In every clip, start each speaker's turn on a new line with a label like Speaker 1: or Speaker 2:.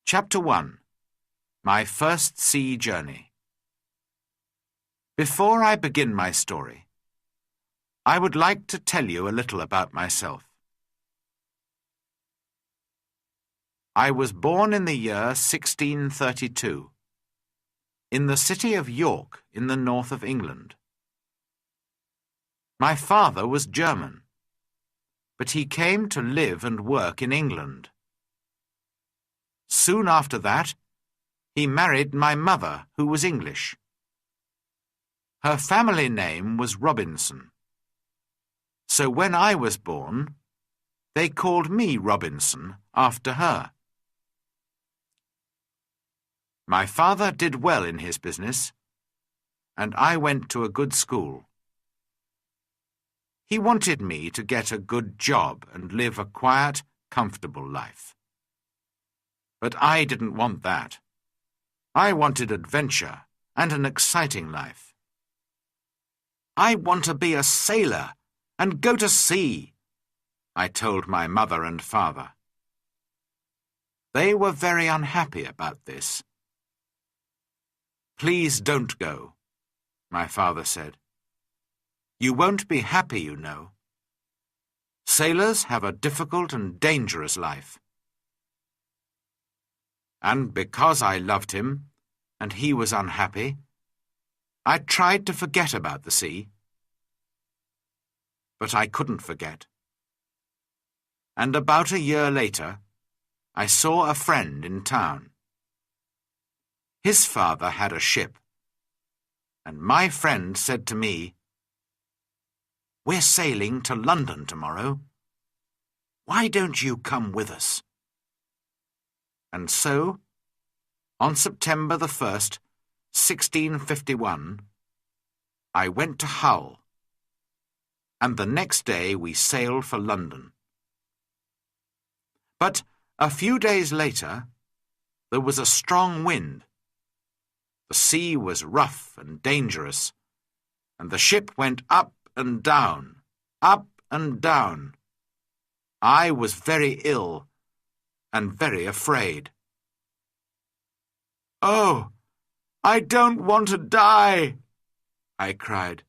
Speaker 1: Chapter 1. My First Sea Journey. Before I begin my story, I would like to tell you a little about myself. I was born in the year 1632, in the city of York in the north of England. My father was German, but he came to live and work in England. Soon after that, he married my mother, who was English. Her family name was Robinson. So when I was born, they called me Robinson after her. My father did well in his business, and I went to a good school. He wanted me to get a good job and live a quiet, comfortable life. But I didn't want that. I wanted adventure and an exciting life. I want to be a sailor and go to sea, I told my mother and father. They were very unhappy about this. Please don't go, my father said. You won't be happy, you know. Sailors have a difficult and dangerous life. And because I loved him, and he was unhappy, I tried to forget about the sea. But I couldn't forget. And about a year later, I saw a friend in town. His father had a ship, and my friend said to me, "We're sailing to London tomorrow. Why don't you come with us?" And so, on September the 1st, 1651, I went to Hull, and the next day we sailed for London. But a few days later, there was a strong wind. The sea was rough and dangerous, and the ship went up and down, up and down. I was very ill and very afraid. "Oh, I don't want to die," I cried.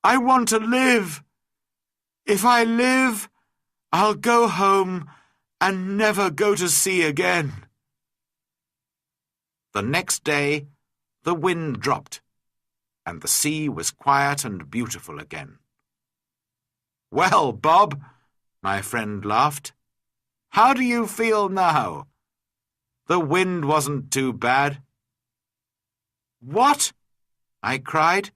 Speaker 1: "I want to live. If I live, I'll go home and never go to sea again." The next day, the wind dropped, and the sea was quiet and beautiful again. "Well, Bob," my friend laughed, "how do you feel now? The wind wasn't too bad." "What?" I cried.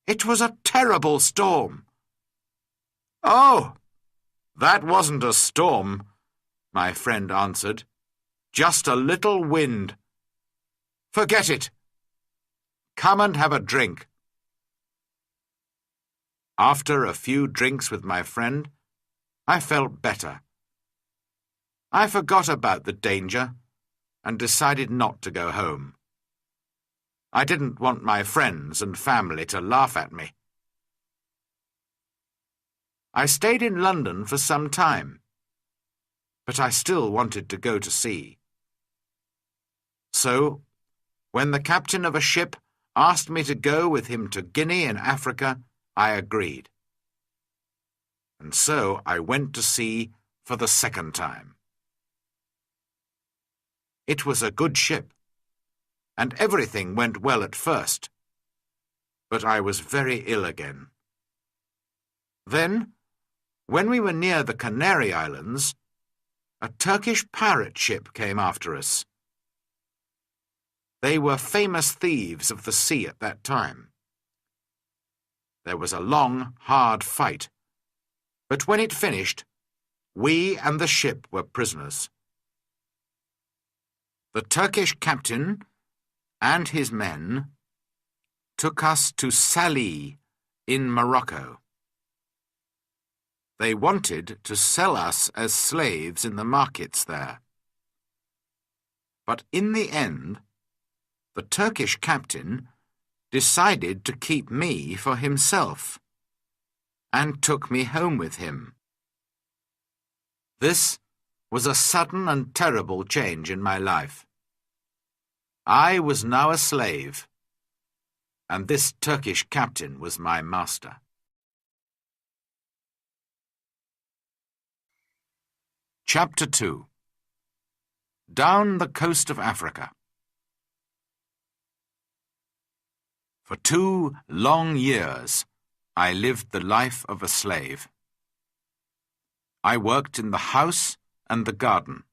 Speaker 1: "It was a terrible storm." "Oh, that wasn't a storm," my friend answered. "Just a little wind. Forget it. Come and have a drink." After a few drinks with my friend, I felt better. I forgot about the danger and decided not to go home. I didn't want my friends and family to laugh at me. I stayed in London for some time, but I still wanted to go to sea. So, when the captain of a ship asked me to go with him to Guinea in Africa, I agreed. And so I went to sea for the second time. It was a good ship, and everything went well at first, but I was very ill again. Then, when we were near the Canary Islands, a Turkish pirate ship came after us. They were famous thieves of the sea at that time. There was a long, hard fight, but when it finished, we and the ship were prisoners. The Turkish captain and his men took us to Salé in Morocco. They wanted to sell us as slaves in the markets there. But in the end, the Turkish captain decided to keep me for himself and took me home with him. This was a sudden and terrible change in my life. I was now a slave, and this Turkish captain was my master. Chapter 2. Down the coast of Africa. For 2 long years, I lived the life of a slave. I worked in the house and the garden,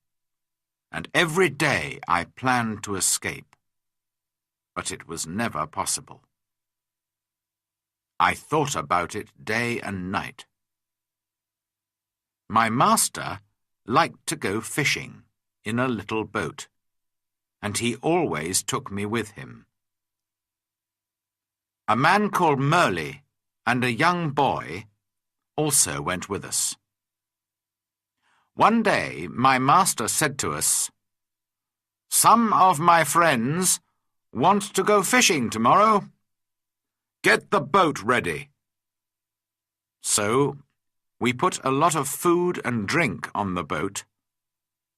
Speaker 1: and every day I planned to escape, but it was never possible. I thought about it day and night. My master liked to go fishing in a little boat, and he always took me with him. A man called Merle and a young boy also went with us. One day my master said to us, "Some of my friends want to go fishing tomorrow. Get the boat ready." So we put a lot of food and drink on the boat,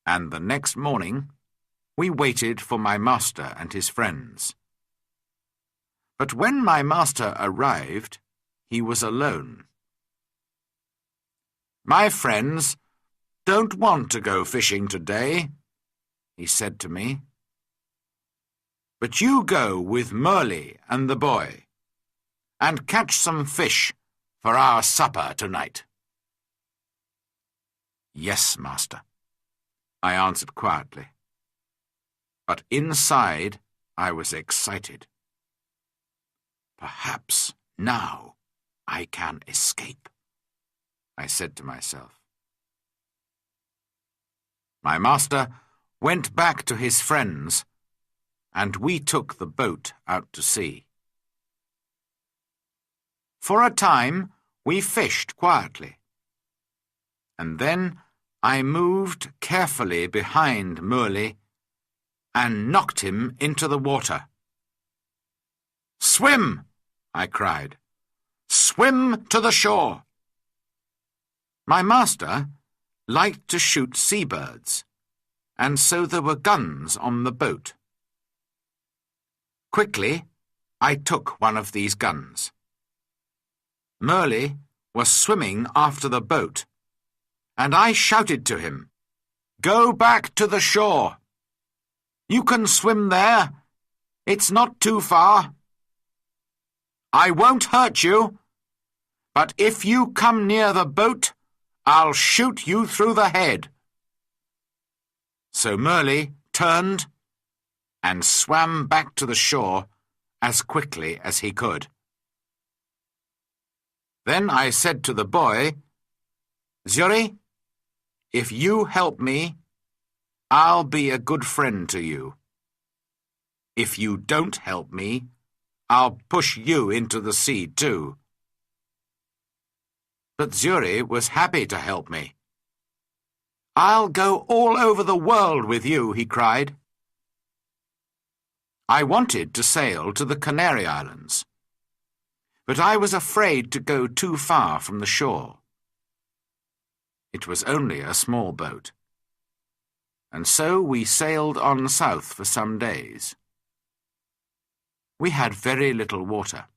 Speaker 1: and the next morning we waited for my master and his friends. But when my master arrived, he was alone. "My friends don't want to go fishing today," he said to me. "But you go with Merle and the boy, and catch some fish for our supper tonight." "Yes, master," I answered quietly. But inside I was excited. "Perhaps now I can escape," I said to myself. My master went back to his friends, and we took the boat out to sea. For a time we fished quietly, and then I moved carefully behind Merle and knocked him into the water. "Swim!" I cried. "Swim to the shore!" My master liked to shoot seabirds, and so there were guns on the boat. Quickly, I took one of these guns. Merle was swimming after the boat, and I shouted to him, "Go back to the shore! You can swim there. It's not too far. I won't hurt you, but if you come near the boat, I'll shoot you through the head." So Merle turned and swam back to the shore as quickly as he could. Then I said to the boy, "Zuri, if you help me, I'll be a good friend to you. If you don't help me, I'll push you into the sea too." But Zuri was happy to help me. "I'll go all over the world with you," he cried. I wanted to sail to the Canary Islands, but I was afraid to go too far from the shore. It was only a small boat, and so we sailed on south for some days. We had very little water,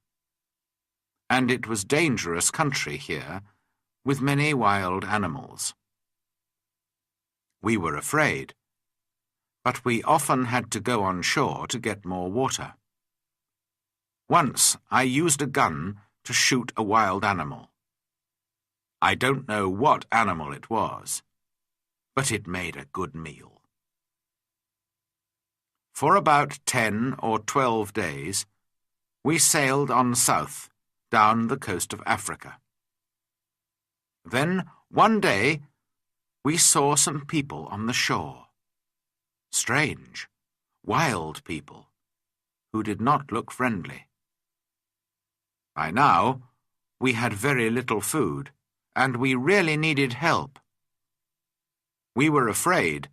Speaker 1: and it was dangerous country here, with many wild animals. We were afraid, but we often had to go on shore to get more water. Once I used a gun to shoot a wild animal. I don't know what animal it was, but it made a good meal. For about 10 or 12 days, we sailed on south, down the coast of Africa. Then, one day, we saw some people on the shore. Strange, wild people, who did not look friendly. By now, we had very little food, and we really needed help. We were afraid,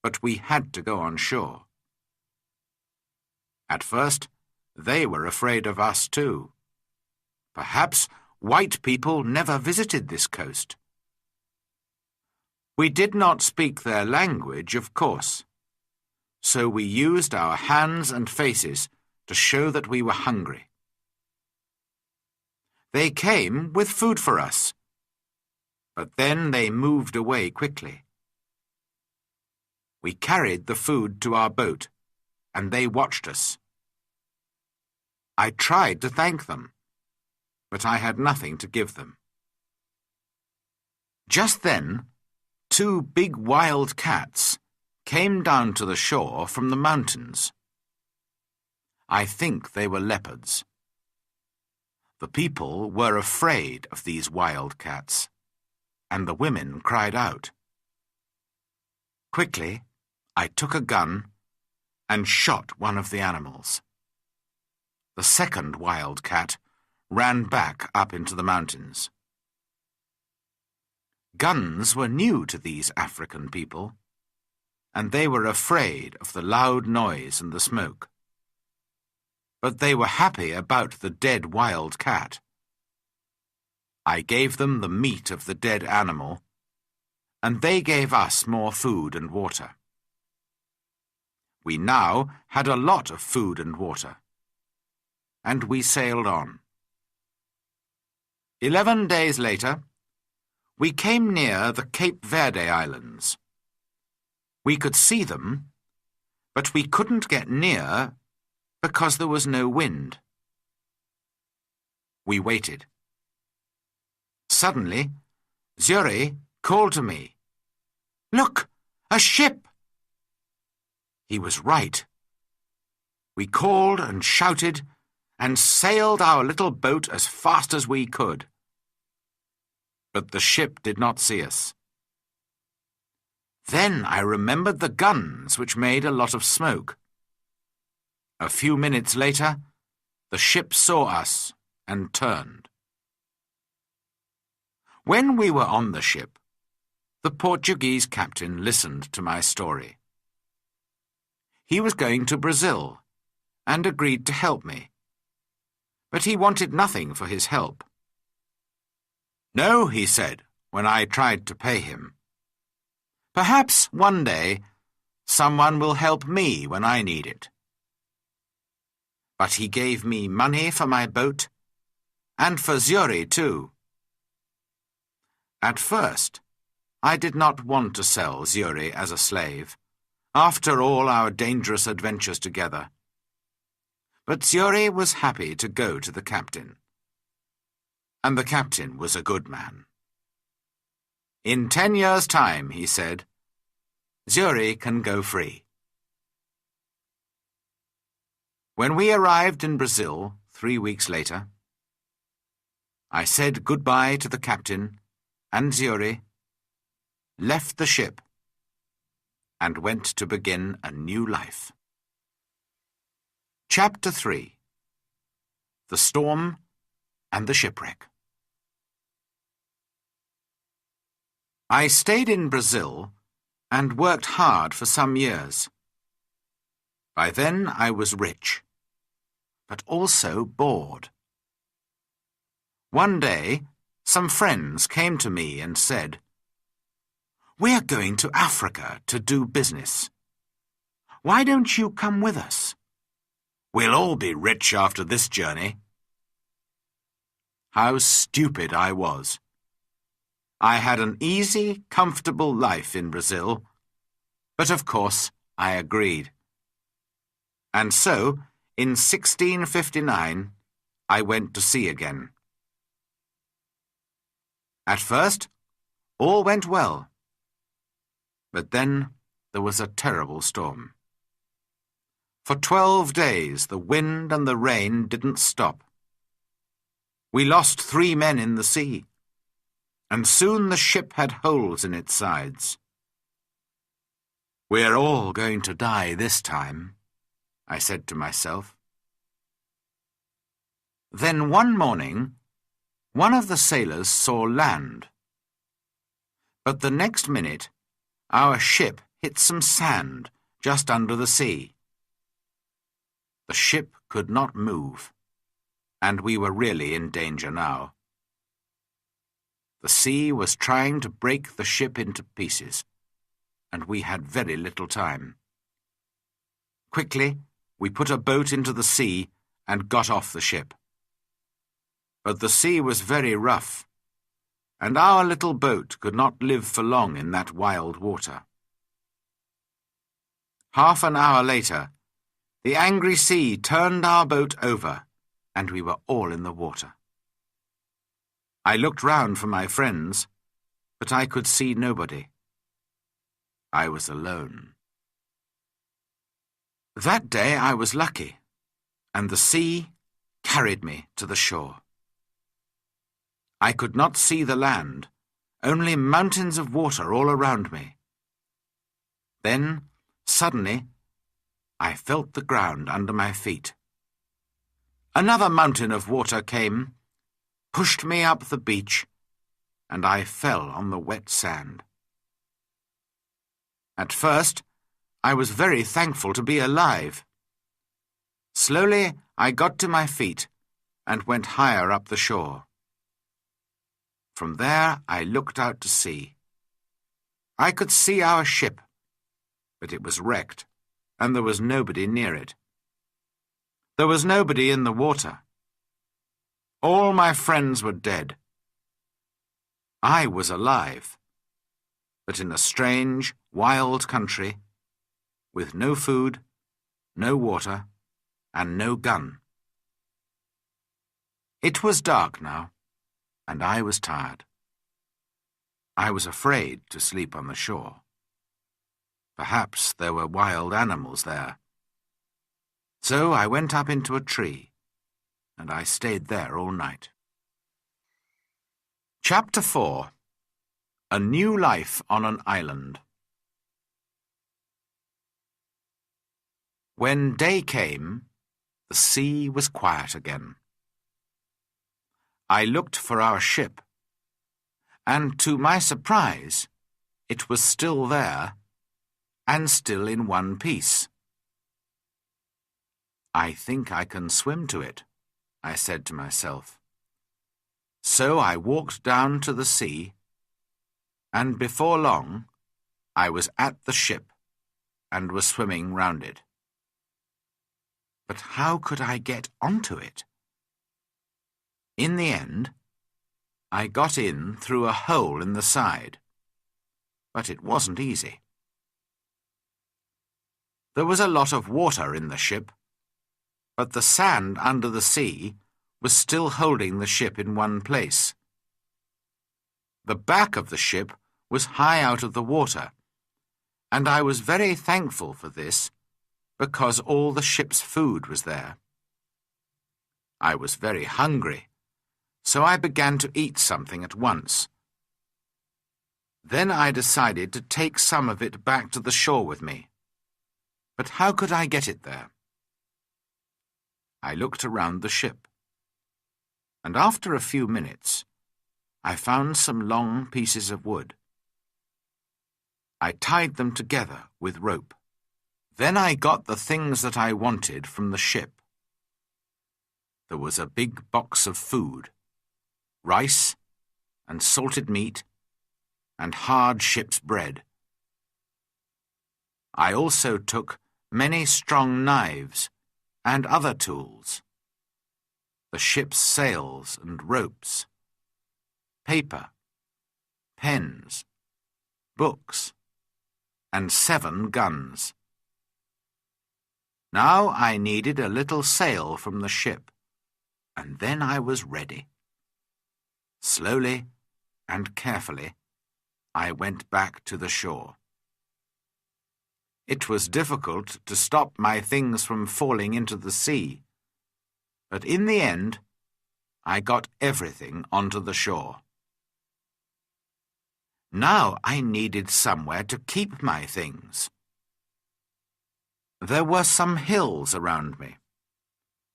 Speaker 1: but we had to go on shore. At first, they were afraid of us too. Perhaps white people never visited this coast. We did not speak their language, of course, so we used our hands and faces to show that we were hungry. They came with food for us, but then they moved away quickly. We carried the food to our boat, and they watched us. I tried to thank them, but I had nothing to give them. Just then, 2 big wild cats came down to the shore from the mountains. I think they were leopards. The people were afraid of these wild cats, and the women cried out. Quickly, I took a gun and shot one of the animals. The second wild cat ran back up into the mountains. Guns were new to these African people, and they were afraid of the loud noise and the smoke. But they were happy about the dead wild cat. I gave them the meat of the dead animal, and they gave us more food and water. We now had a lot of food and water, and we sailed on. 11 days later, we came near the Cape Verde Islands. We could see them, but we couldn't get near because there was no wind. We waited. Suddenly, Zuri called to me, "Look, a ship!" He was right. We called and shouted and sailed our little boat as fast as we could. But the ship did not see us. Then I remembered the guns, which made a lot of smoke. A few minutes later, the ship saw us and turned. When we were on the ship, the Portuguese captain listened to my story. He was going to Brazil and agreed to help me, but he wanted nothing for his help. "No," he said, when I tried to pay him. "Perhaps one day someone will help me when I need it." But he gave me money for my boat and for Zuri too. At first, I did not want to sell Zuri as a slave, after all our dangerous adventures together. But Zuri was happy to go to the captain. And the captain was a good man. "In 10 years' time," he said, "Zuri can go free." When we arrived in Brazil 3 weeks later, I said goodbye to the captain and Zuri, left the ship, and went to begin a new life. Chapter 3. The Storm and the Shipwreck. I stayed in Brazil and worked hard for some years. By then I was rich, but also bored. One day, some friends came to me and said, "We're going to Africa to do business. Why don't you come with us? We'll all be rich after this journey." How stupid I was. I had an easy, comfortable life in Brazil, but of course I agreed. And so, in 1659, I went to sea again. At first, all went well, but then there was a terrible storm. For 12 days the wind and the rain didn't stop. We lost 3 men in the sea, and soon the ship had holes in its sides. "We're all going to die this time," I said to myself. Then one morning, one of the sailors saw land. But the next minute, our ship hit some sand just under the sea. The ship could not move, and we were really in danger now. The sea was trying to break the ship into pieces, and we had very little time. Quickly, we put a boat into the sea and got off the ship. But the sea was very rough, and our little boat could not live for long in that wild water. Half an hour later, the angry sea turned our boat over, and we were all in the water. I looked round for my friends, but I could see nobody. I was alone. That day I was lucky, and the sea carried me to the shore. I could not see the land, only mountains of water all around me. Then, suddenly, I felt the ground under my feet. Another mountain of water came, pushed me up the beach, and I fell on the wet sand. At first, I was very thankful to be alive. Slowly, I got to my feet and went higher up the shore. From there, I looked out to sea. I could see our ship, but it was wrecked, and there was nobody near it. There was nobody in the water. All my friends were dead. I was alive, but in a strange, wild country, with no food, no water, and no gun. It was dark now, and I was tired. I was afraid to sleep on the shore. Perhaps there were wild animals there. So I went up into a tree, and I stayed there all night. Chapter 4. A New Life on an Island. When day came, the sea was quiet again. I looked for our ship, and to my surprise, it was still there, and still in one piece. I think I can swim to it, I said to myself. So I walked down to the sea, and before long I was at the ship and was swimming round it. But how could I get onto it? In the end, I got in through a hole in the side, but it wasn't easy. There was a lot of water in the ship, but the sand under the sea was still holding the ship in one place. The back of the ship was high out of the water, and I was very thankful for this, because all the ship's food was there. I was very hungry, so I began to eat something at once. Then I decided to take some of it back to the shore with me. But how could I get it there? I looked around the ship, and after a few minutes, I found some long pieces of wood. I tied them together with rope. Then I got the things that I wanted from the ship. There was a big box of food, rice and salted meat and hard ship's bread. I also took many strong knives and other tools, the ship's sails and ropes, paper, pens, books, and 7 guns. Now I needed a little sail from the ship, and then I was ready. Slowly and carefully, I went back to the shore. It was difficult to stop my things from falling into the sea, but in the end, I got everything onto the shore. Now I needed somewhere to keep my things. There were some hills around me,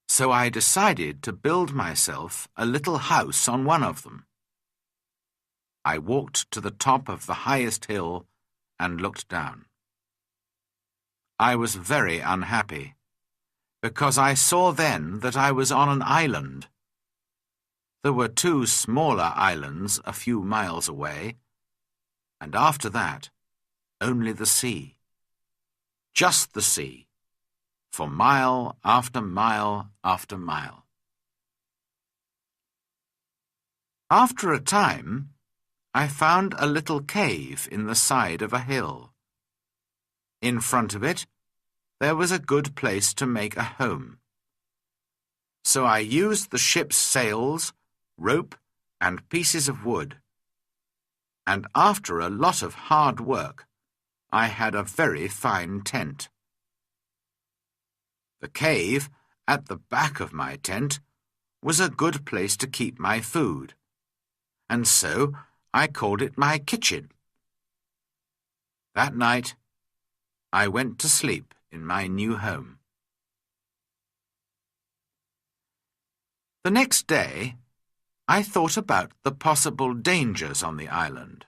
Speaker 1: so I decided to build myself a little house on one of them. I walked to the top of the highest hill and looked down. I was very unhappy, because I saw then that I was on an island. There were 2 smaller islands a few miles away, and after that, only the sea. Just the sea, for mile after mile after mile. After a time, I found a little cave in the side of a hill. In front of it, there was a good place to make a home. So I used the ship's sails, rope, and pieces of wood. And after a lot of hard work, I had a very fine tent. The cave, at the back of my tent, was a good place to keep my food, and so I called it my kitchen. That night, I went to sleep in my new home. The next day, I thought about the possible dangers on the island.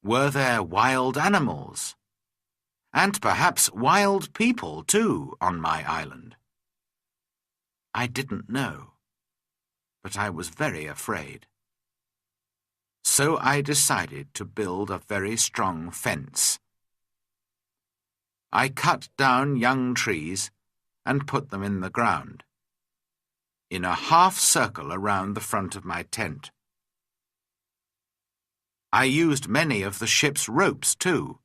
Speaker 1: Were there wild animals? And perhaps wild people, too, on my island? I didn't know, but I was very afraid. So I decided to build a very strong fence. I cut down young trees and put them in the ground, in a half circle around the front of my tent. I used many of the ship's ropes too,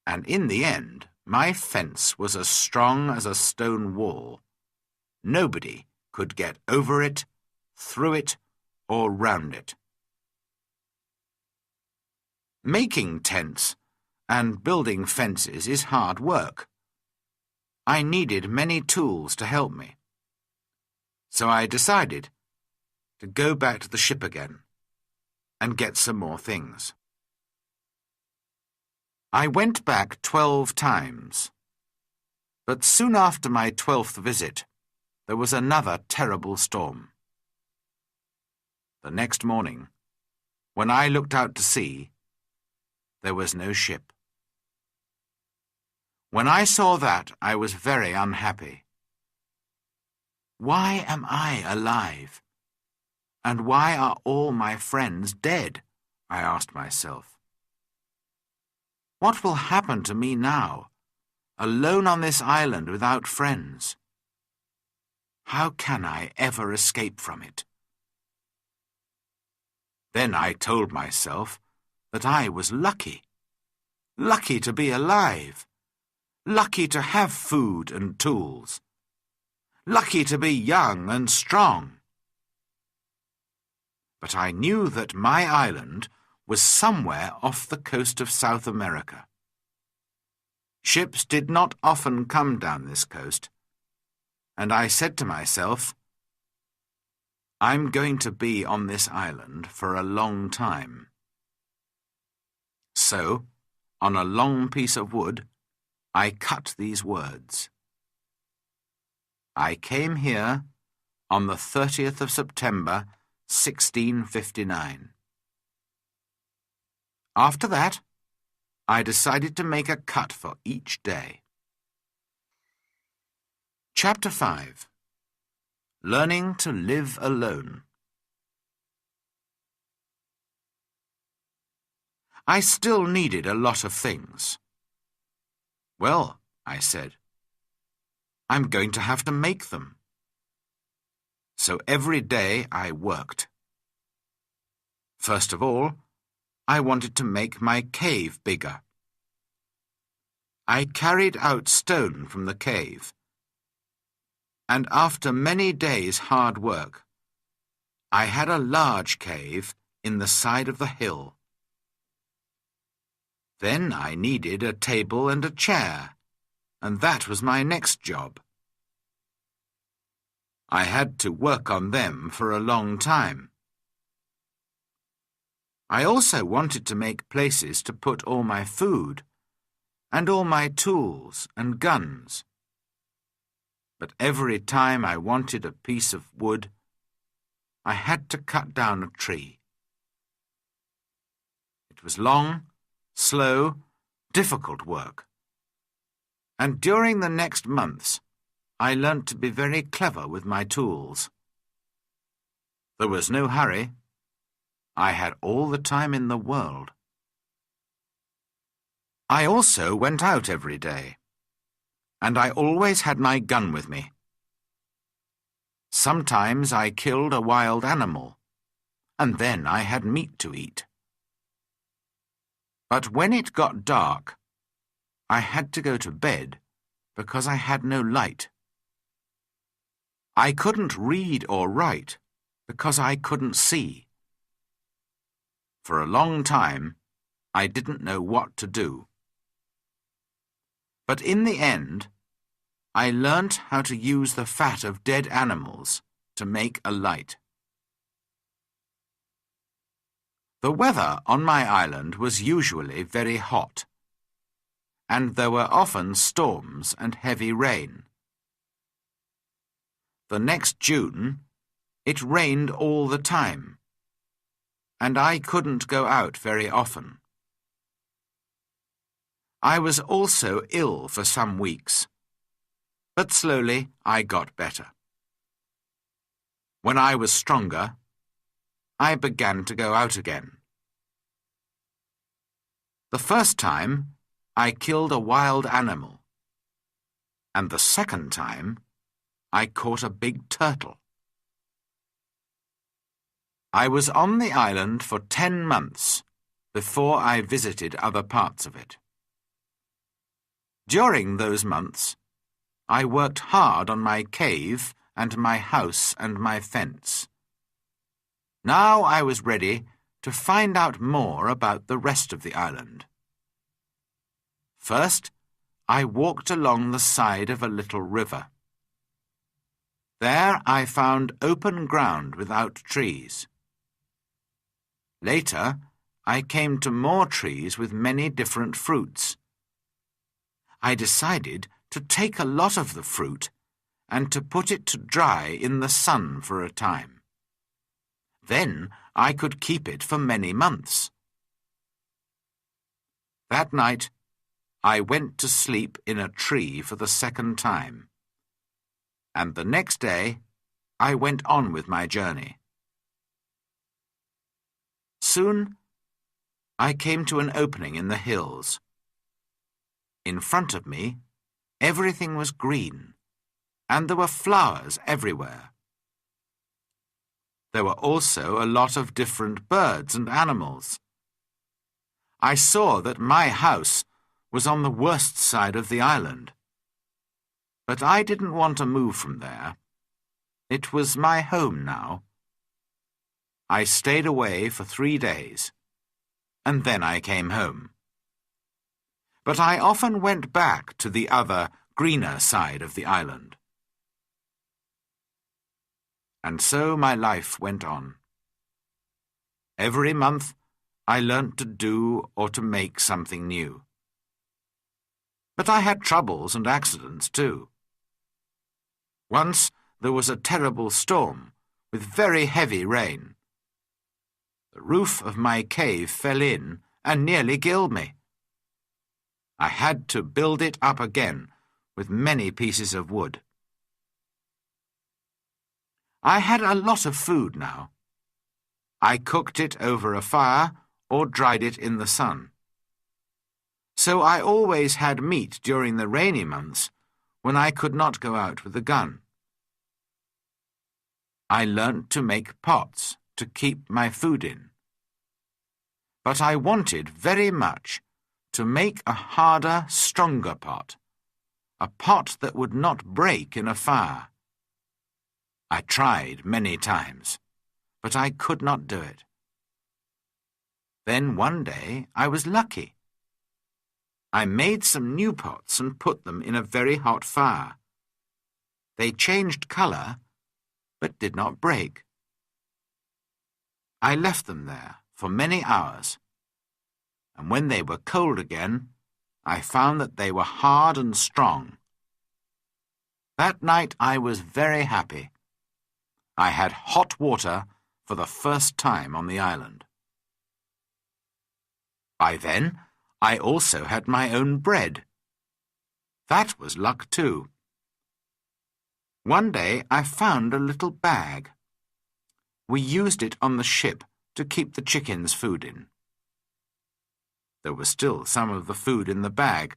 Speaker 1: and in the end my fence was as strong as a stone wall. Nobody could get over it, through it, or round it. Making tents and building fences is hard work. I needed many tools to help me. So I decided to go back to the ship again and get some more things. I went back 12 times, but soon after my 12th visit, there was another terrible storm. The next morning, when I looked out to sea, there was no ship. When I saw that, I was very unhappy. Why am I alive? And why are all my friends dead? I asked myself. What will happen to me now, alone on this island without friends? How can I ever escape from it? Then I told myself that I was lucky. Lucky to be alive. Lucky to have food and tools. Lucky to be young and strong. But I knew that my island was somewhere off the coast of South America. Ships did not often come down this coast, and I said to myself, I'm going to be on this island for a long time. So, on a long piece of wood, I cut these words. I came here on the 30th of September, 1659. After that, I decided to make a cut for each day. Chapter 5. Learning to live alone. I still needed a lot of things. Well, I said, I'm going to have to make them. So every day I worked. First of all, I wanted to make my cave bigger. I carried out stone from the cave, and after many days' hard work, I had a large cave in the side of the hill. Then I needed a table and a chair, and that was my next job. I had to work on them for a long time. I also wanted to make places to put all my food and all my tools and guns. But every time I wanted a piece of wood, I had to cut down a tree. It was long, slow, difficult work. And during the next months, I learnt to be very clever with my tools. There was no hurry. I had all the time in the world. I also went out every day, and I always had my gun with me. Sometimes I killed a wild animal, and then I had meat to eat. But when it got dark, I had to go to bed because I had no light. I couldn't read or write because I couldn't see. For a long time, I didn't know what to do. But in the end, I learnt how to use the fat of dead animals to make a light. The weather on my island was usually very hot, and there were often storms and heavy rain. The next June, it rained all the time, and I couldn't go out very often. I was also ill for some weeks, but slowly I got better. When I was stronger, I began to go out again. The first time, I killed a wild animal, and the second time, I caught a big turtle. I was on the island for 10 months before I visited other parts of it. During those months, I worked hard on my cave and my house and my fence. Now I was ready to find out more about the rest of the island. First, I walked along the side of a little river. There I found open ground without trees. Later, I came to more trees with many different fruits. I decided to take a lot of the fruit and to put it to dry in the sun for a time. Then I could keep it for many months. That night, I went to sleep in a tree for the second time, and the next day I went on with my journey. Soon, I came to an opening in the hills. In front of me, everything was green, and there were flowers everywhere. There were also a lot of different birds and animals. I saw that my house was on the worst side of the island, but I didn't want to move from there. It was my home now. I stayed away for 3 days, and then I came home. But I often went back to the other, greener side of the island. And so my life went on. Every month I learnt to do or to make something new. But I had troubles and accidents too. Once there was a terrible storm with very heavy rain. The roof of my cave fell in and nearly killed me. I had to build it up again with many pieces of wood. I had a lot of food now. I cooked it over a fire or dried it in the sun. So I always had meat during the rainy months when I could not go out with the gun. I learnt to make pots to keep my food in. But I wanted very much to make a harder, stronger pot, a pot that would not break in a fire. I tried many times, but I could not do it. Then one day I was lucky. I made some new pots and put them in a very hot fire. They changed colour, but did not break. I left them there for many hours, and when they were cold again, I found that they were hard and strong. That night I was very happy. I had hot water for the first time on the island. By then, I also had my own bread. That was luck too. One day I found a little bag. We used it on the ship to keep the chickens' food in. There was still some of the food in the bag,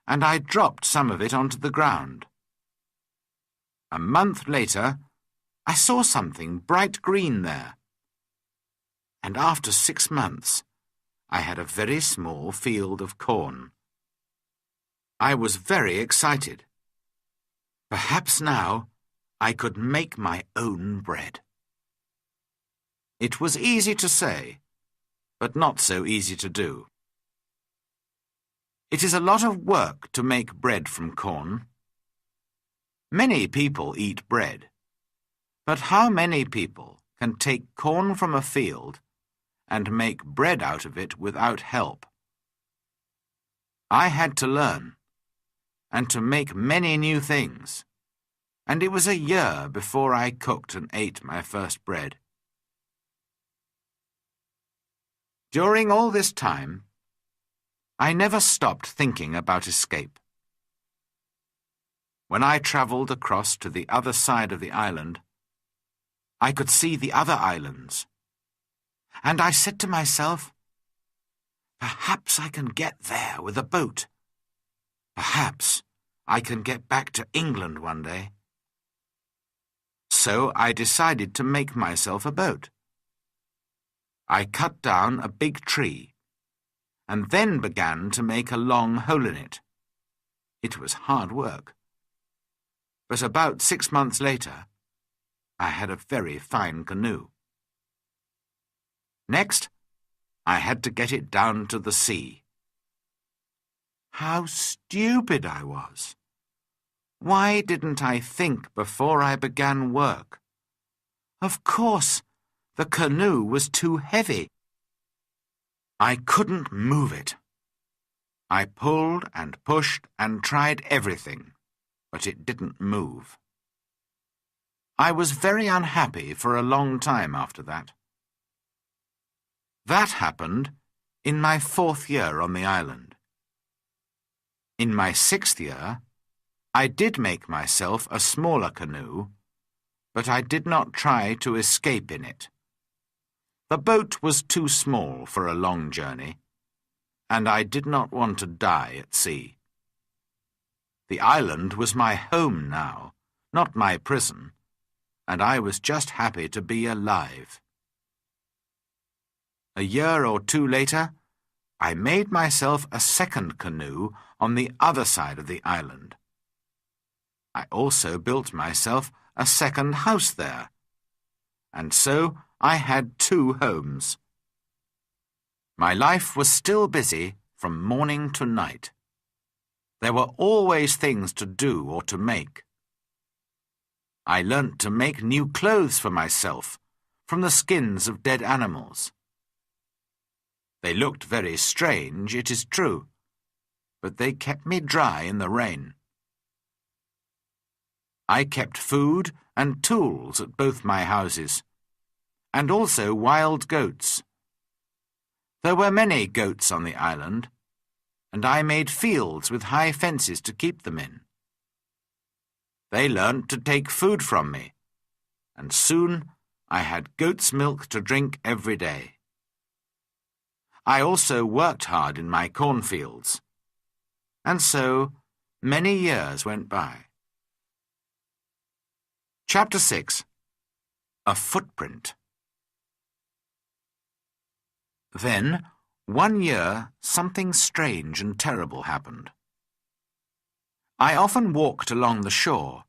Speaker 1: and I dropped some of it onto the ground. A month later, I saw something bright green there. And after 6 months, I had a very small field of corn. I was very excited. Perhaps now I could make my own bread. It was easy to say, but not so easy to do. It is a lot of work to make bread from corn. Many people eat bread, but how many people can take corn from a field and make bread out of it without help? I had to learn, and to make many new things, and it was a year before I cooked and ate my first bread. During all this time, I never stopped thinking about escape. When I travelled across to the other side of the island, I could see the other islands, and I said to myself, perhaps I can get there with a boat. Perhaps I can get back to England one day. So I decided to make myself a boat. I cut down a big tree, and then began to make a long hole in it. It was hard work. But about 6 months later, I had a very fine canoe. Next, I had to get it down to the sea. How stupid I was! Why didn't I think before I began work? Of course, the canoe was too heavy. I couldn't move it. I pulled and pushed and tried everything, but it didn't move. I was very unhappy for a long time after that. That happened in my 4th year on the island. In my 6th year, I did make myself a smaller canoe, but I did not try to escape in it. The boat was too small for a long journey, and I did not want to die at sea. The island was my home now, not my prison, and I was just happy to be alive. A year or 2 later, I made myself a second canoe on the other side of the island. I also built myself a second house there, and so I had 2 homes. My life was still busy from morning to night. There were always things to do or to make. I learnt to make new clothes for myself from the skins of dead animals. They looked very strange, it is true, but they kept me dry in the rain. I kept food and tools at both my houses, and also wild goats. There were many goats on the island, and I made fields with high fences to keep them in. They learnt to take food from me, and soon I had goat's milk to drink every day. I also worked hard in my cornfields, and so many years went by. Chapter 6. A Footprint. Then, one year, something strange and terrible happened. I often walked along the shore,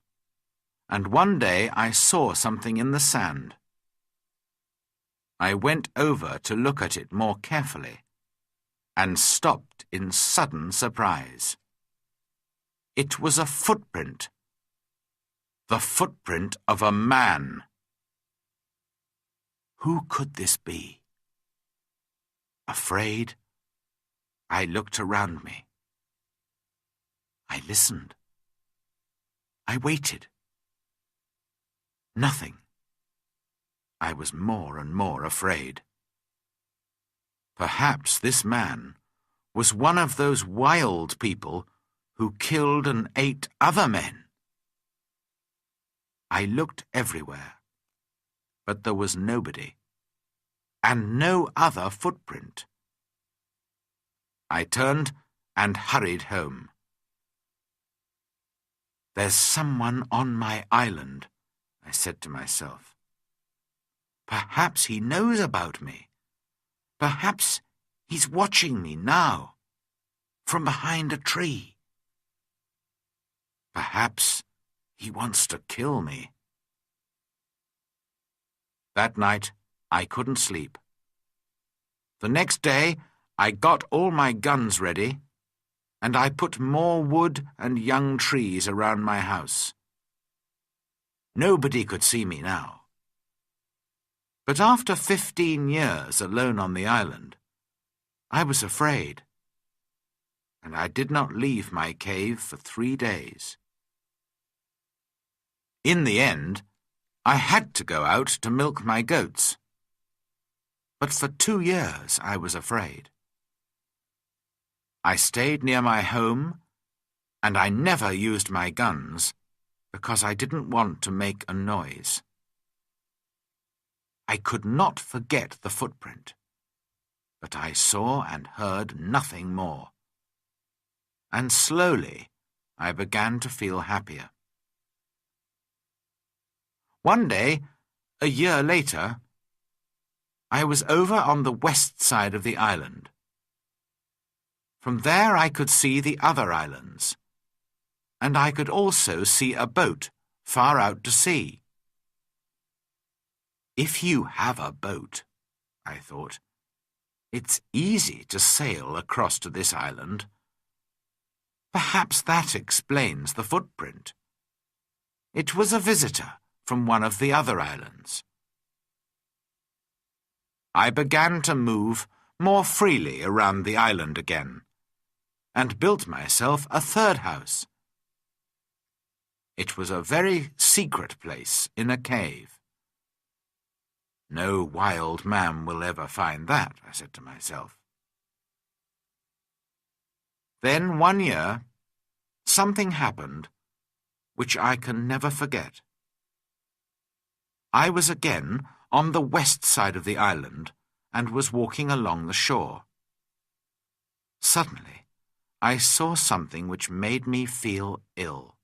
Speaker 1: and one day I saw something in the sand. I went over to look at it more carefully, and stopped in sudden surprise. It was a footprint. The footprint of a man. Who could this be? Afraid, I looked around me. I listened. I waited. Nothing. I was more and more afraid. Perhaps this man was one of those wild people who killed and ate other men. I looked everywhere, but there was nobody, and no other footprint. I turned and hurried home. "There's someone on my island," I said to myself. "Perhaps he knows about me. Perhaps he's watching me now, from behind a tree. Perhaps he wants to kill me." That night, I couldn't sleep. The next day, I got all my guns ready, and I put more wood and young trees around my house. Nobody could see me now. But after 15 years alone on the island, I was afraid, and I did not leave my cave for 3 days. In the end, I had to go out to milk my goats. But for 2 years I was afraid. I stayed near my home, and I never used my guns because I didn't want to make a noise. I could not forget the footprint, but I saw and heard nothing more. And slowly I began to feel happier. One day, a year later, I was over on the west side of the island. From there I could see the other islands, and I could also see a boat far out to sea. If you have a boat, I thought, it's easy to sail across to this island. Perhaps that explains the footprint. It was a visitor from one of the other islands. I began to move more freely around the island again, and built myself a third house. It was a very secret place in a cave. No wild man will ever find that, I said to myself. Then one year, something happened which I can never forget. I was again on the west side of the island and was walking along the shore. Suddenly, I saw something which made me feel ill.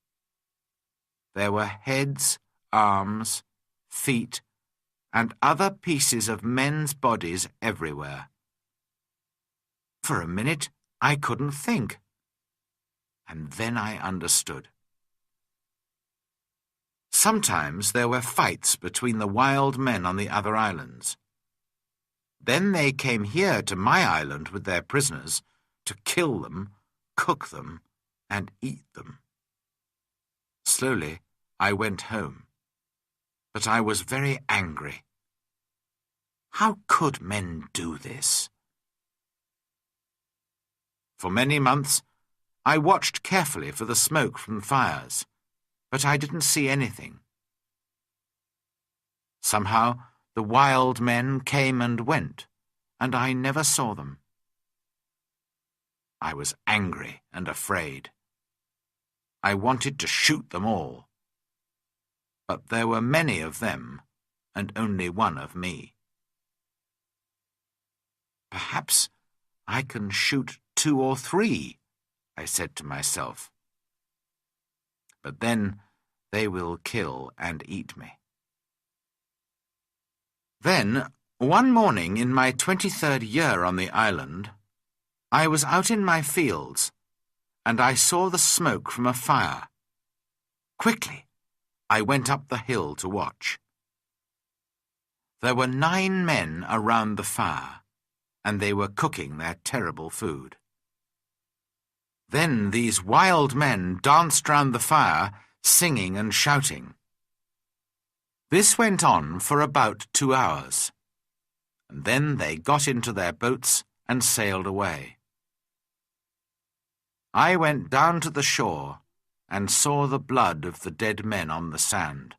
Speaker 1: There were heads, arms, feet, and other pieces of men's bodies everywhere. For a minute, I couldn't think, and then I understood. Sometimes there were fights between the wild men on the other islands. Then they came here to my island with their prisoners to kill them, cook them, and eat them. Slowly, I went home, but I was very angry. How could men do this? For many months, I watched carefully for the smoke from fires, but I didn't see anything. Somehow, the wild men came and went, and I never saw them. I was angry and afraid. I wanted to shoot them all. But there were many of them, and only one of me. Perhaps I can shoot 2 or 3, I said to myself. But then they will kill and eat me. Then, one morning in my 23rd year on the island, I was out in my fields, and I saw the smoke from a fire. Quickly, I went up the hill to watch. There were 9 men around the fire, and they were cooking their terrible food. Then these wild men danced round the fire, singing and shouting. This went on for about 2 hours, and then they got into their boats and sailed away. I went down to the shore and saw the blood of the dead men on the sand.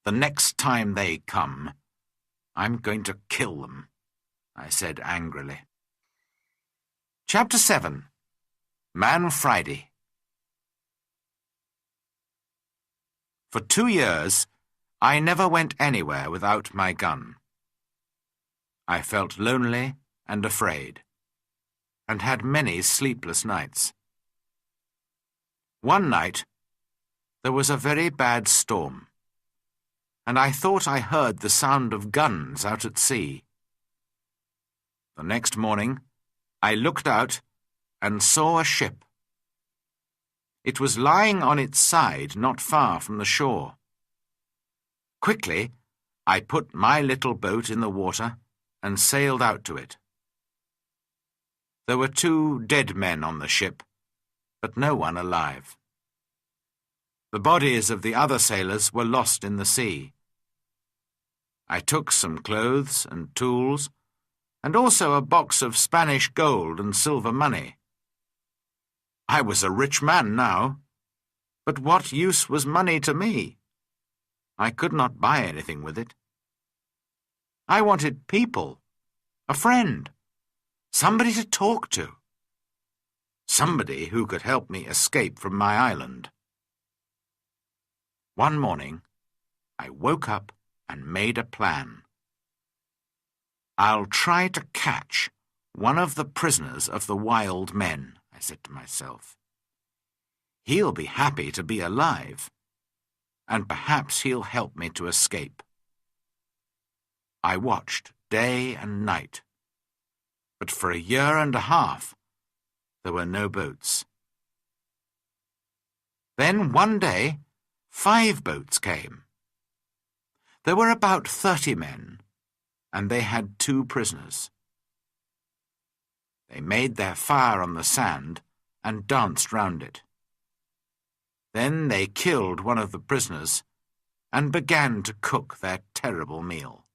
Speaker 1: The next time they come, I'm going to kill them, I said angrily. Chapter 7. Man Friday. For 2 years, I never went anywhere without my gun. I felt lonely and afraid, and had many sleepless nights. One night, there was a very bad storm, and I thought I heard the sound of guns out at sea. The next morning, I looked out and saw a ship. It was lying on its side not far from the shore. Quickly, I put my little boat in the water and sailed out to it. There were 2 dead men on the ship, but no one alive. The bodies of the other sailors were lost in the sea. I took some clothes and tools, and also a box of Spanish gold and silver money. I was a rich man now, but what use was money to me? I could not buy anything with it. I wanted people, a friend, somebody to talk to, somebody who could help me escape from my island. One morning, I woke up and made a plan. I'll try to catch one of the prisoners of the wild men, I said to myself. He'll be happy to be alive, and perhaps he'll help me to escape. I watched day and night, but for 1.5 years there were no boats. Then one day 5 boats came. There were about 30 men, and they had 2 prisoners. They made their fire on the sand and danced round it. Then they killed one of the prisoners and began to cook their terrible meal.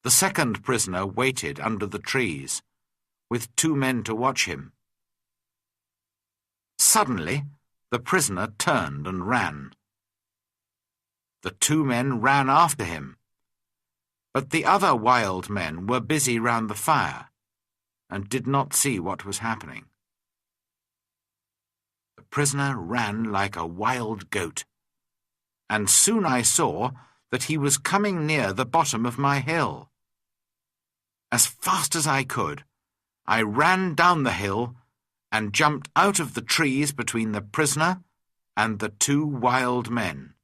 Speaker 1: The second prisoner waited under the trees, with 2 men to watch him. Suddenly, the prisoner turned and ran. The 2 men ran after him, but the other wild men were busy round the fire and did not see what was happening. The prisoner ran like a wild goat, and soon I saw that he was coming near the bottom of my hill. As fast as I could, I ran down the hill and jumped out of the trees between the prisoner and the 2 wild men.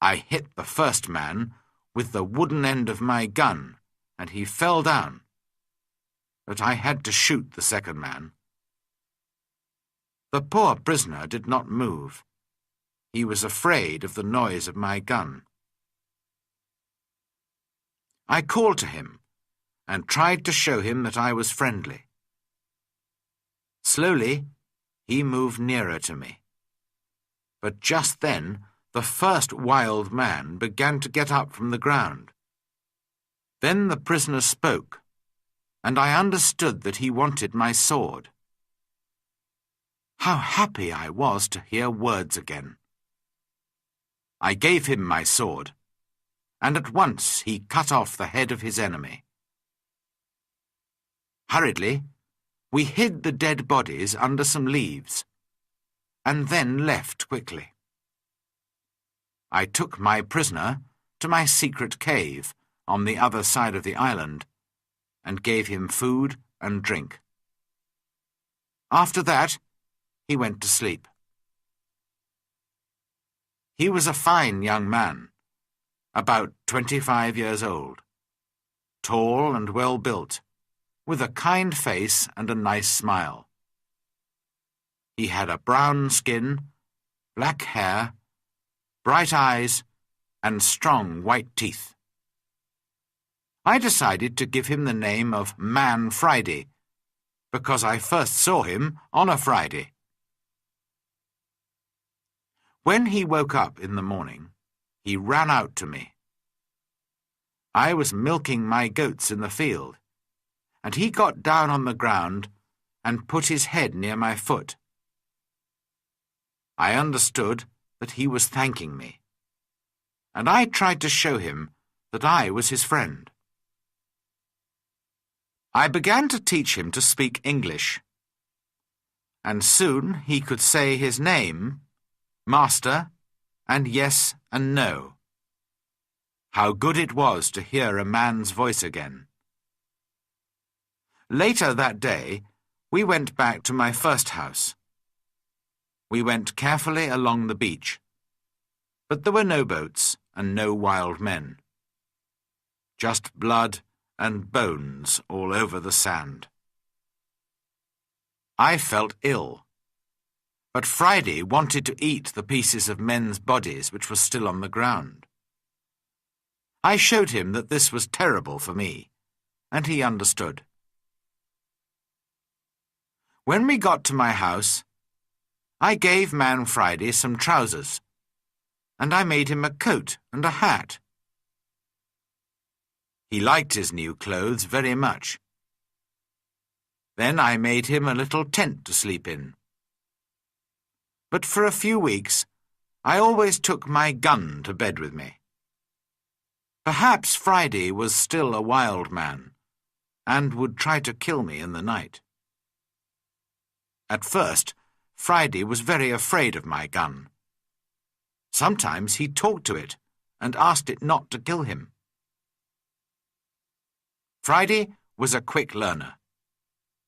Speaker 1: I hit the first man with the wooden end of my gun, and he fell down, but I had to shoot the second man. The poor prisoner did not move. He was afraid of the noise of my gun. I called to him and tried to show him that I was friendly. Slowly, he moved nearer to me. But just then, the first wild man began to get up from the ground. Then the prisoner spoke, and I understood that he wanted my sword. How happy I was to hear words again. I gave him my sword, and at once he cut off the head of his enemy. Hurriedly, we hid the dead bodies under some leaves, and then left quickly. I took my prisoner to my secret cave on the other side of the island, and gave him food and drink. After that, he went to sleep. He was a fine young man, about 25 years old, tall and well-built, with a kind face and a nice smile. He had a brown skin, black hair, bright eyes, and strong white teeth. I decided to give him the name of Man Friday, because I first saw him on a Friday. When he woke up in the morning, he ran out to me. I was milking my goats in the field, and he got down on the ground and put his head near my foot. I understood that he was thanking me, and I tried to show him that I was his friend. I began to teach him to speak English, and soon he could say his name, master, and yes and no. How good it was to hear a man's voice again. Later that day, we went back to my first house. We went carefully along the beach, but there were no boats and no wild men. Just blood and bones all over the sand. I felt ill, but Friday wanted to eat the pieces of men's bodies which were still on the ground. I showed him that this was terrible for me, and he understood. When we got to my house, I gave Man Friday some trousers, and I made him a coat and a hat. He liked his new clothes very much. Then I made him a little tent to sleep in. But for a few weeks, I always took my gun to bed with me. Perhaps Friday was still a wild man, and would try to kill me in the night. At first, Friday was very afraid of my gun. Sometimes he talked to it and asked it not to kill him. Friday was a quick learner,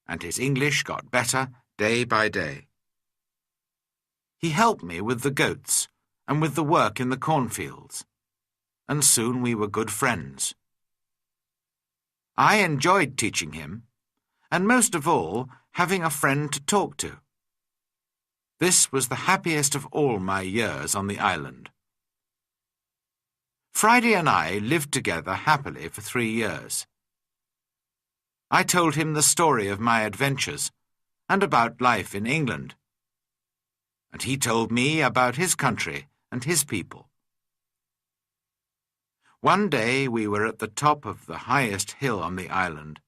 Speaker 1: and his English got better day by day. He helped me with the goats and with the work in the cornfields, and soon we were good friends. I enjoyed teaching him, and most of all, having a friend to talk to. This was the happiest of all my years on the island. Friday and I lived together happily for 3 years. I told him the story of my adventures and about life in England, and he told me about his country and his people. One day we were at the top of the highest hill on the island,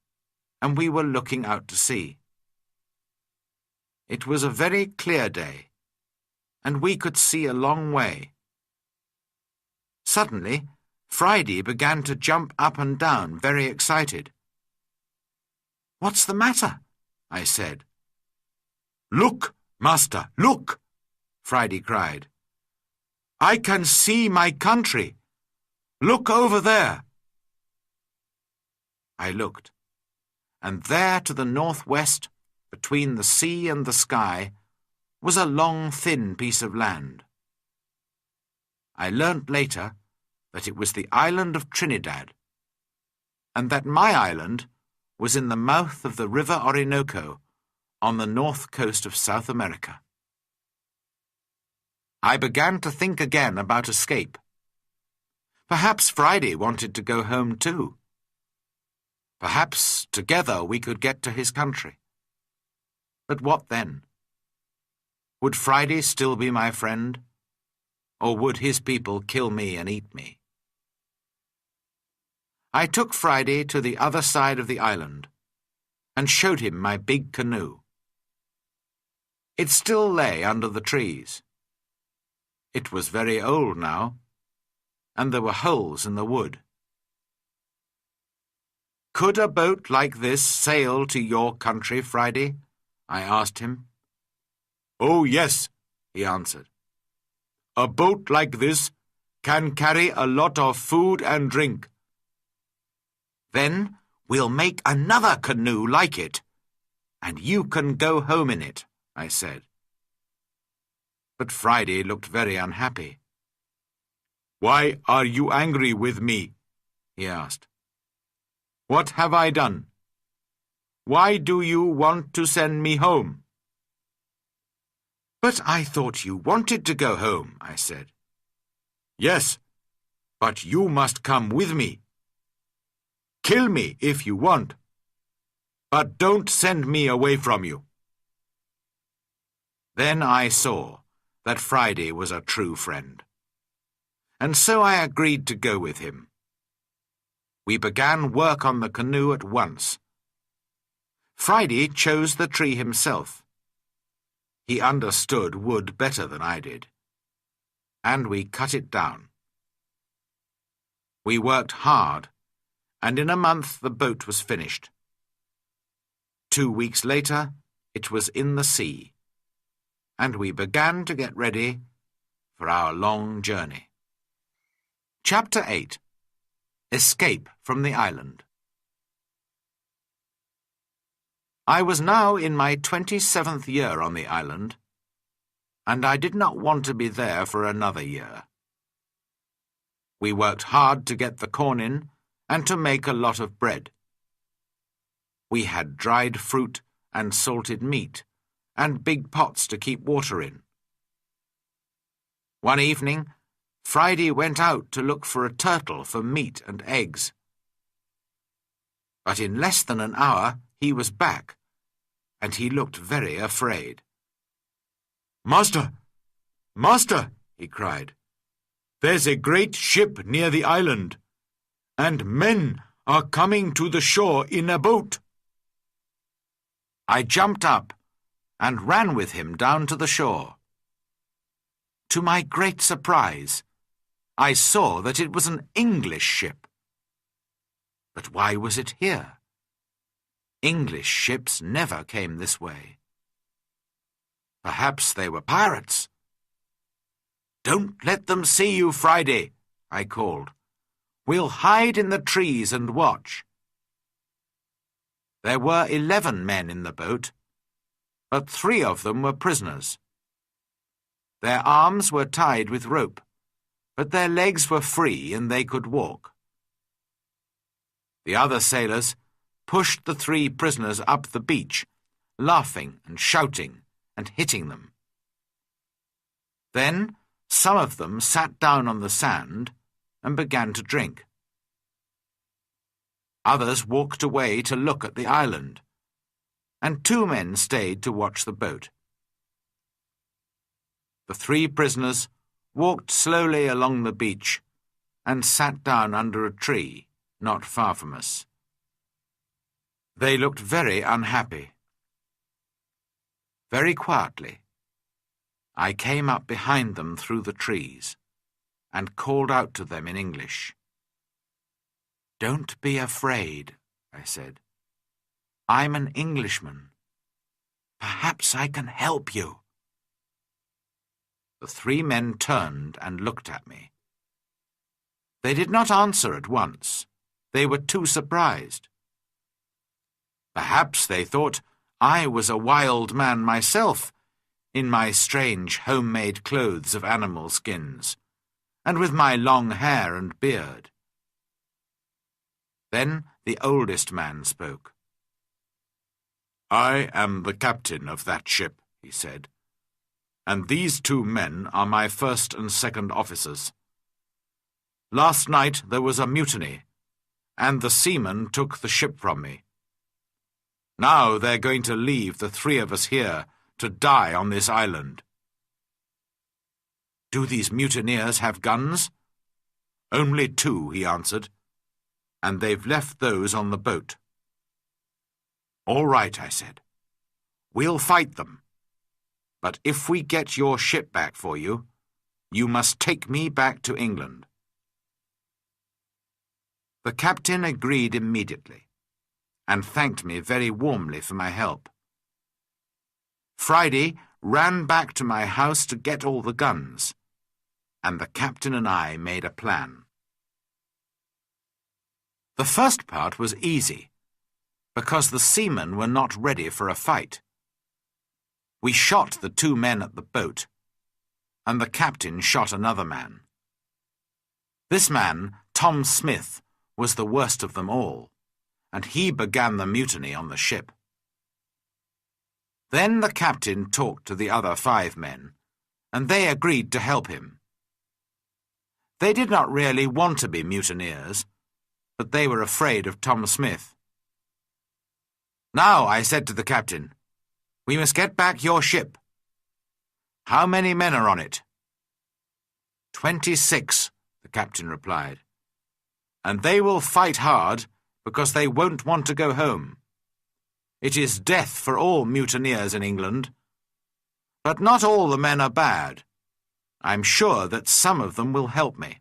Speaker 1: and we were looking out to sea. It was a very clear day, and we could see a long way. Suddenly, Friday began to jump up and down, very excited. "What's the matter?" I said. "Look, Master, look!" Friday cried. "I can see my country. Look over there." I looked, and there to the northwest, between the sea and the sky, was a long, thin piece of land. I learnt later that it was the island of Trinidad, and that my island was in the mouth of the river Orinoco on the north coast of South America. I began to think again about escape. Perhaps Friday wanted to go home too. Perhaps together we could get to his country. But what then? Would Friday still be my friend, or would his people kill me and eat me? I took Friday to the other side of the island and showed him my big canoe. It still lay under the trees. It was very old now, and there were holes in the wood. "Could a boat like this sail to your country, Friday?" I asked him. "Oh, yes," he answered. "A boat like this can carry a lot of food and drink." "Then we'll make another canoe like it, and you can go home in it," I said. But Friday looked very unhappy. "Why are you angry with me?" he asked. "What have I done? Why do you want to send me home?" "But I thought you wanted to go home," I said. "Yes, but you must come with me. Kill me if you want, but don't send me away from you." Then I saw that Friday was a true friend, and so I agreed to go with him. We began work on the canoe at once. Friday chose the tree himself. He understood wood better than I did, and we cut it down. We worked hard, and in a month the boat was finished. 2 weeks later, it was in the sea, and we began to get ready for our long journey. Chapter 8. Escape from the Island. I was now in my 27th year on the island, and I did not want to be there for another year. We worked hard to get the corn in and to make a lot of bread. We had dried fruit and salted meat, and big pots to keep water in. One evening, Friday went out to look for a turtle for meat and eggs. But in less than an hour he was back, and he looked very afraid. "Master! Master!" he cried. "There's a great ship near the island, and men are coming to the shore in a boat." I jumped up and ran with him down to the shore. To my great surprise, I saw that it was an English ship. But why was it here? English ships never came this way. Perhaps they were pirates. "Don't let them see you, Friday," I called. "We'll hide in the trees and watch." There were 11 men in the boat, but 3 of them were prisoners. Their arms were tied with rope, but their legs were free and they could walk. The other sailors pushed the 3 prisoners up the beach, laughing and shouting and hitting them. Then some of them sat down on the sand and began to drink. Others walked away to look at the island, and 2 men stayed to watch the boat. The 3 prisoners walked slowly along the beach and sat down under a tree not far from us. They looked very unhappy. Very quietly, I came up behind them through the trees and called out to them in English. "Don't be afraid," I said. "I'm an Englishman. Perhaps I can help you." The 3 men turned and looked at me. They did not answer at once. They were too surprised. Perhaps they thought I was a wild man myself, in my strange homemade clothes of animal skins, and with my long hair and beard. Then the oldest man spoke. "I am the captain of that ship," he said, "and these 2 men are my first and second officers. Last night there was a mutiny, and the seamen took the ship from me. Now they're going to leave the 3 of us here to die on this island." "Do these mutineers have guns?" "Only 2, he answered, "and they've left those on the boat." "All right," I said. "We'll fight them. But if we get your ship back for you, you must take me back to England." The captain agreed immediately, and thanked me very warmly for my help. Friday ran back to my house to get all the guns, and the captain and I made a plan. The first part was easy, because the seamen were not ready for a fight. We shot the 2 men at the boat, and the captain shot another man. This man, Tom Smith, was the worst of them all, and he began the mutiny on the ship. Then the captain talked to the other 5 men, and they agreed to help him. They did not really want to be mutineers, but they were afraid of Tom Smith. "Now," I said to the captain, "we must get back your ship. How many men are on it?" 26, the captain replied. "And they will fight hard because they won't want to go home. It is death for all mutineers in England. But not all the men are bad. I'm sure that some of them will help me."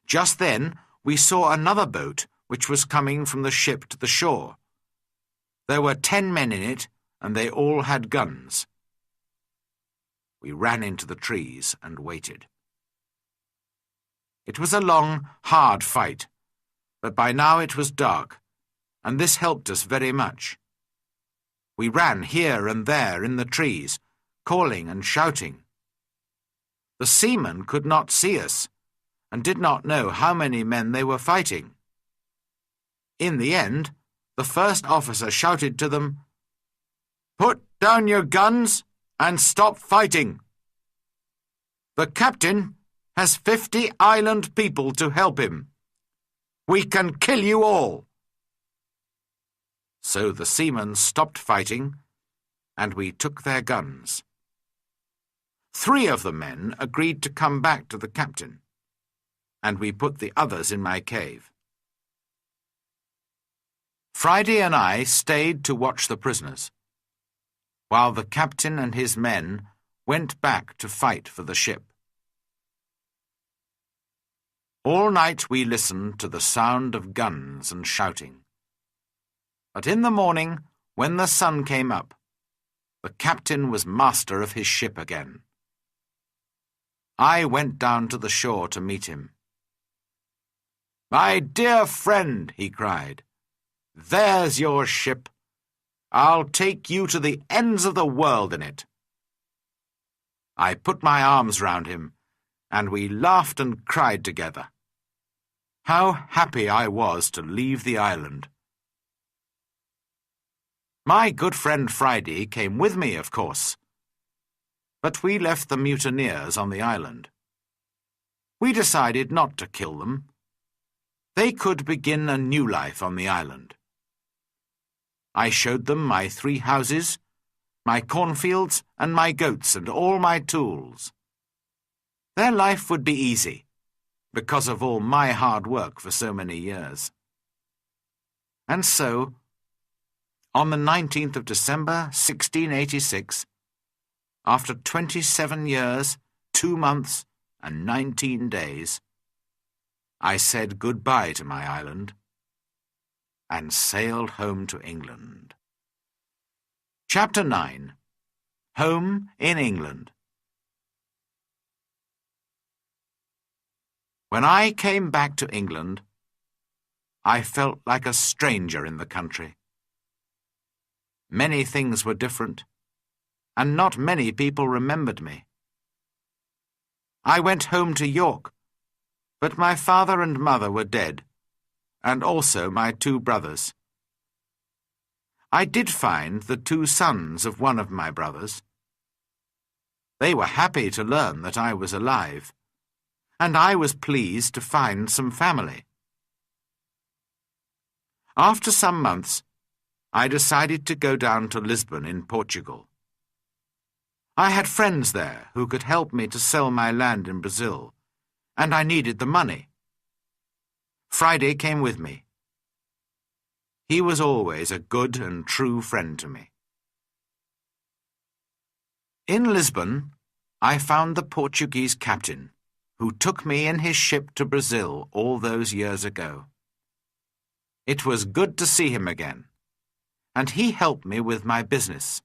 Speaker 1: Just then we saw another boat which was coming from the ship to the shore. There were 10 men in it, and they all had guns. We ran into the trees and waited. It was a long, hard fight, but by now it was dark, and this helped us very much. We ran here and there in the trees, calling and shouting. The seamen could not see us, and did not know how many men they were fighting. In the end, the first officer shouted to them, "Put down your guns and stop fighting. The captain has 50 island people to help him. We can kill you all." So the seamen stopped fighting, and we took their guns. 3 of the men agreed to come back to the captain, and we put the others in my cave. Friday and I stayed to watch the prisoners, while the captain and his men went back to fight for the ship. All night we listened to the sound of guns and shouting. But in the morning, when the sun came up, the captain was master of his ship again. I went down to the shore to meet him. "My dear friend," he cried, "there's your ship. I'll take you to the ends of the world in it." I put my arms round him, and we laughed and cried together. How happy I was to leave the island. My good friend Friday came with me, of course, but we left the mutineers on the island. We decided not to kill them. They could begin a new life on the island. I showed them my 3 houses, my cornfields, and my goats, and all my tools. Their life would be easy, because of all my hard work for so many years. And so, on the 19th of December, 1686, after 27 years, 2 months, and 19 days, I said goodbye to my island and sailed home to England. Chapter 9. Home in England. When I came back to England, I felt like a stranger in the country. Many things were different, and not many people remembered me. I went home to York, but my father and mother were dead, and also my 2 brothers. I did find the 2 sons of one of my brothers. They were happy to learn that I was alive, and I was pleased to find some family. After some months, I decided to go down to Lisbon in Portugal. I had friends there who could help me to sell my land in Brazil, and I needed the money. Friday came with me. He was always a good and true friend to me. In Lisbon, I found the Portuguese captain, who took me in his ship to Brazil all those years ago. It was good to see him again, and he helped me with my business.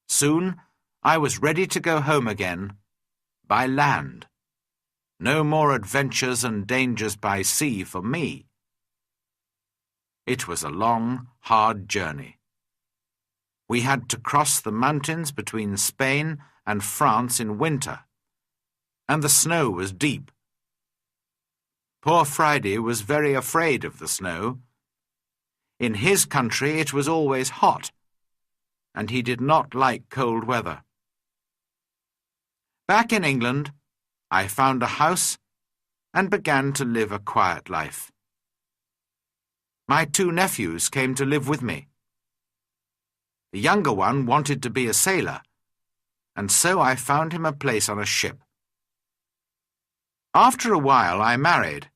Speaker 1: Soon I was ready to go home again, by land. No more adventures and dangers by sea for me. It was a long, hard journey. We had to cross the mountains between Spain and France in winter, and the snow was deep. Poor Friday was very afraid of the snow. In his country it was always hot, and he did not like cold weather. Back in England, I found a house and began to live a quiet life. My 2 nephews came to live with me. The younger one wanted to be a sailor, and so I found him a place on a ship. After a while I married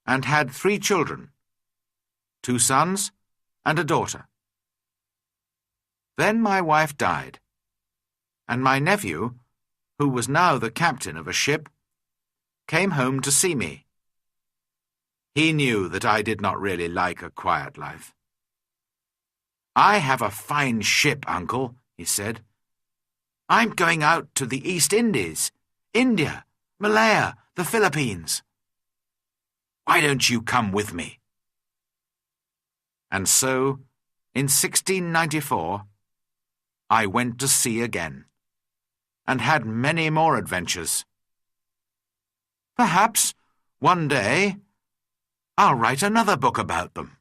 Speaker 1: and had 3 children, 2 sons and a daughter. Then my wife died, and my nephew, who was now the captain of a ship, came home to see me. He knew that I did not really like a quiet life. "I have a fine ship, Uncle," he said. I'm going out to the East Indies, India, Malaya, the Philippines. Why don't you come with me?" And so, in 1694, I went to sea again, and had many more adventures. Perhaps, one day, I'll write another book about them.